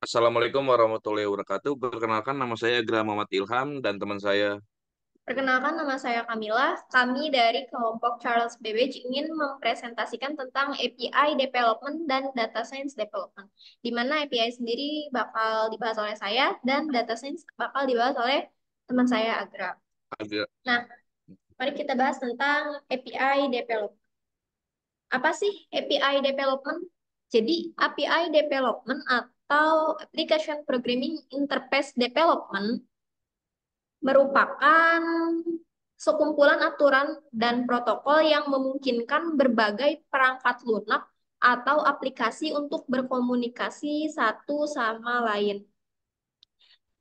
Assalamualaikum warahmatullahi wabarakatuh. Perkenalkan nama saya Gra Muhammad Ilham dan teman saya. Perkenalkan, nama saya Kamila. Kami dari kelompok Charles Babbage ingin mempresentasikan tentang API Development dan Data Science Development, di mana API sendiri bakal dibahas oleh saya dan Data Science bakal dibahas oleh teman saya Agra. Agak Nah, mari kita bahas tentang API Development. Apa sih API Development? Jadi, API Development atau Application Programming Interface Development merupakan sekumpulan aturan dan protokol yang memungkinkan berbagai perangkat lunak atau aplikasi untuk berkomunikasi satu sama lain.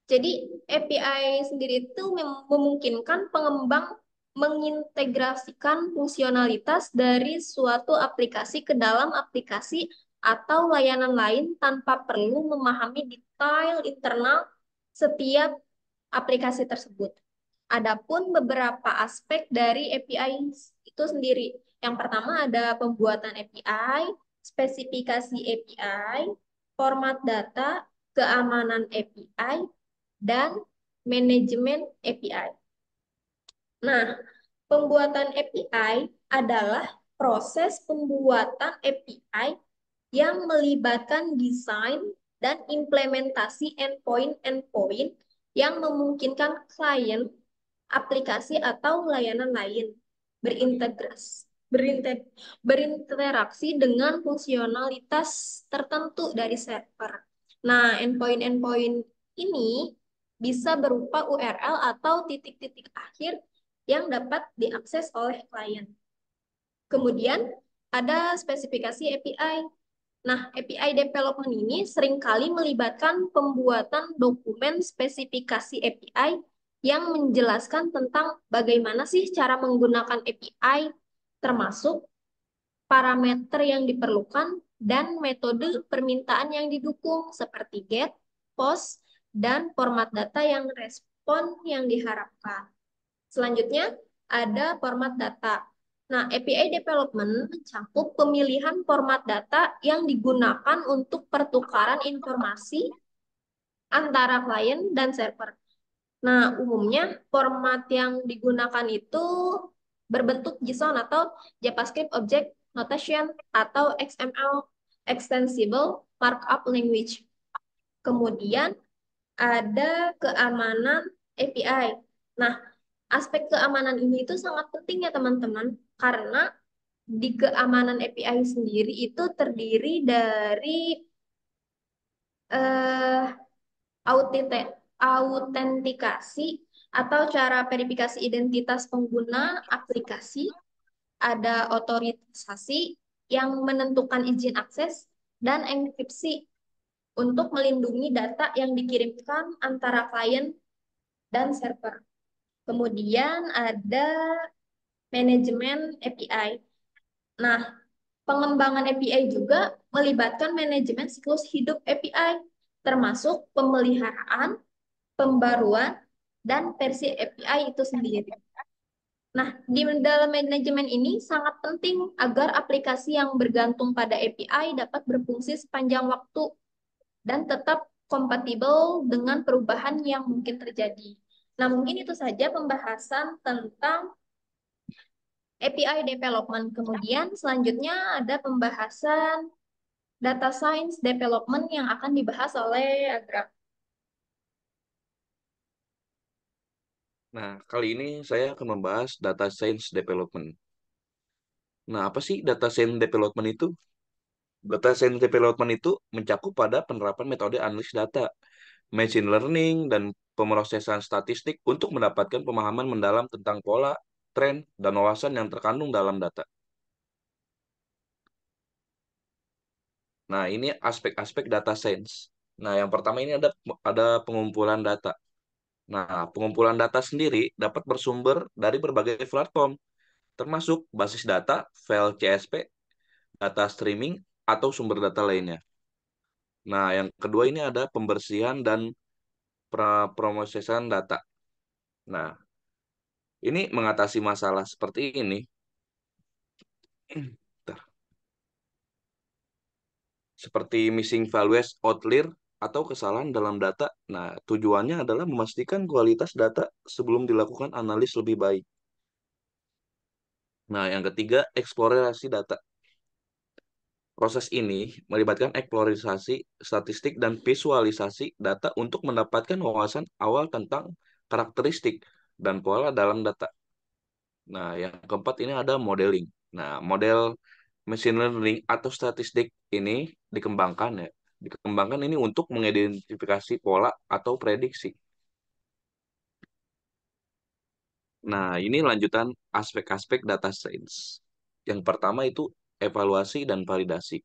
Jadi API sendiri itu memungkinkan pengembang mengintegrasikan fungsionalitas dari suatu aplikasi ke dalam aplikasi atau layanan lain tanpa perlu memahami detail internal setiap aplikasi tersebut. Adapun beberapa aspek dari API itu sendiri. Yang pertama ada pembuatan API, spesifikasi API, format data, keamanan API, dan manajemen API. Nah, pembuatan API adalah proses pembuatan API yang melibatkan desain dan implementasi endpoint-endpoint yang memungkinkan klien, aplikasi, atau layanan lain berintegrasi berinteraksi dengan fungsionalitas tertentu dari server. Nah, endpoint-endpoint ini bisa berupa URL atau titik-titik akhir yang dapat diakses oleh klien. Kemudian ada spesifikasi API. Nah, API development ini seringkali melibatkan pembuatan dokumen spesifikasi API yang menjelaskan tentang bagaimana sih cara menggunakan API, termasuk parameter yang diperlukan dan metode permintaan yang didukung seperti GET, POST, dan format data yang respon yang diharapkan. Selanjutnya, ada format data. Nah, API development mencakup pemilihan format data yang digunakan untuk pertukaran informasi antara klien dan server. Nah, umumnya format yang digunakan itu berbentuk JSON atau JavaScript Object Notation atau XML Extensible Markup Language. Kemudian ada keamanan API. Nah, aspek keamanan ini itu sangat penting ya teman-teman, karena di keamanan API sendiri itu terdiri dari eh, autentikasi atau cara verifikasi identitas pengguna aplikasi, ada otorisasi yang menentukan izin akses, dan enkripsi untuk melindungi data yang dikirimkan antara klien dan server. Kemudian ada manajemen API. Nah, pengembangan API juga melibatkan manajemen siklus hidup API, termasuk pemeliharaan, pembaruan, dan versi API itu sendiri. Nah, di dalam manajemen ini sangat penting agar aplikasi yang bergantung pada API dapat berfungsi sepanjang waktu dan tetap kompatibel dengan perubahan yang mungkin terjadi. Nah, mungkin itu saja pembahasan tentang API development. Kemudian selanjutnya ada pembahasan data science development yang akan dibahas oleh Agra. Nah, kali ini saya akan membahas data science development. Nah, apa sih data science development itu? Data science development itu mencakup pada penerapan metode analisis data, machine learning, dan pemrosesan statistik untuk mendapatkan pemahaman mendalam tentang pola, tren, dan wawasan yang terkandung dalam data. Nah, ini aspek-aspek data science. Nah, yang pertama ini ada pengumpulan data. Nah, pengumpulan data sendiri dapat bersumber dari berbagai platform, termasuk basis data, file CSV, data streaming, atau sumber data lainnya. Nah, yang kedua ini ada pembersihan dan promosisan data. Nah, ini mengatasi masalah seperti ini, Bentar. Seperti missing values, outlier, atau kesalahan dalam data. Nah, tujuannya adalah memastikan kualitas data sebelum dilakukan analis lebih baik. Nah, yang ketiga, eksplorasi data. Proses ini melibatkan eksplorasi statistik dan visualisasi data untuk mendapatkan wawasan awal tentang karakteristik dan pola dalam data. Nah, yang keempat ini ada modeling. Nah, model machine learning atau statistik ini dikembangkan ya. Dikembangkan ini untuk mengidentifikasi pola atau prediksi. Nah, ini lanjutan aspek-aspek data science. Yang pertama itu evaluasi dan validasi.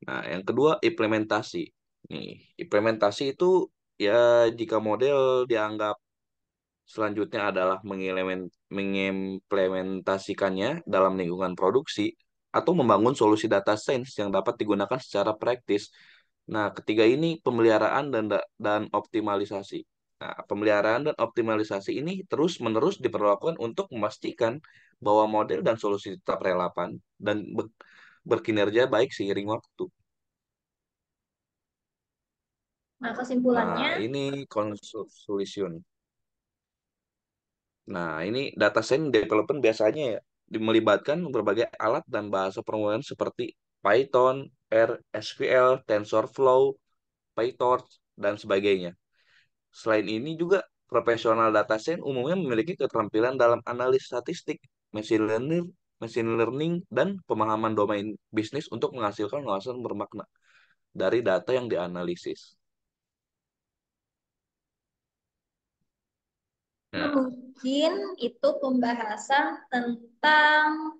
Nah, yang kedua implementasi. Nih, implementasi itu ya jika model dianggap selanjutnya adalah mengimplementasikannya dalam lingkungan produksi atau membangun solusi data science yang dapat digunakan secara praktis. Nah, ketiga ini pemeliharaan dan optimalisasi. Nah, pemeliharaan dan optimalisasi ini terus-menerus diperlakukan untuk memastikan bahwa model dan solusi tetap relevan dan berkinerja baik seiring waktu. Nah, Nah, kesimpulannya, ini solution. Nah, ini data science development biasanya ya melibatkan berbagai alat dan bahasa pemrograman seperti Python, R, SQL, TensorFlow, PyTorch, dan sebagainya. Selain ini juga profesional data science umumnya memiliki keterampilan dalam analis statistik, machine learning, dan pemahaman domain bisnis untuk menghasilkan wawasan bermakna dari data yang dianalisis. Nah, mungkin itu pembahasan tentang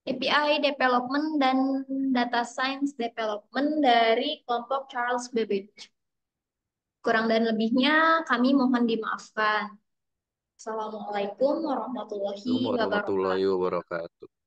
API Development dan Data Science Development dari kelompok Charles Babbage. Kurang dan lebihnya kami mohon dimaafkan. Assalamualaikum warahmatullahi Assalamualaikum warahmatullahi wabarakatuh. wabarakatuh.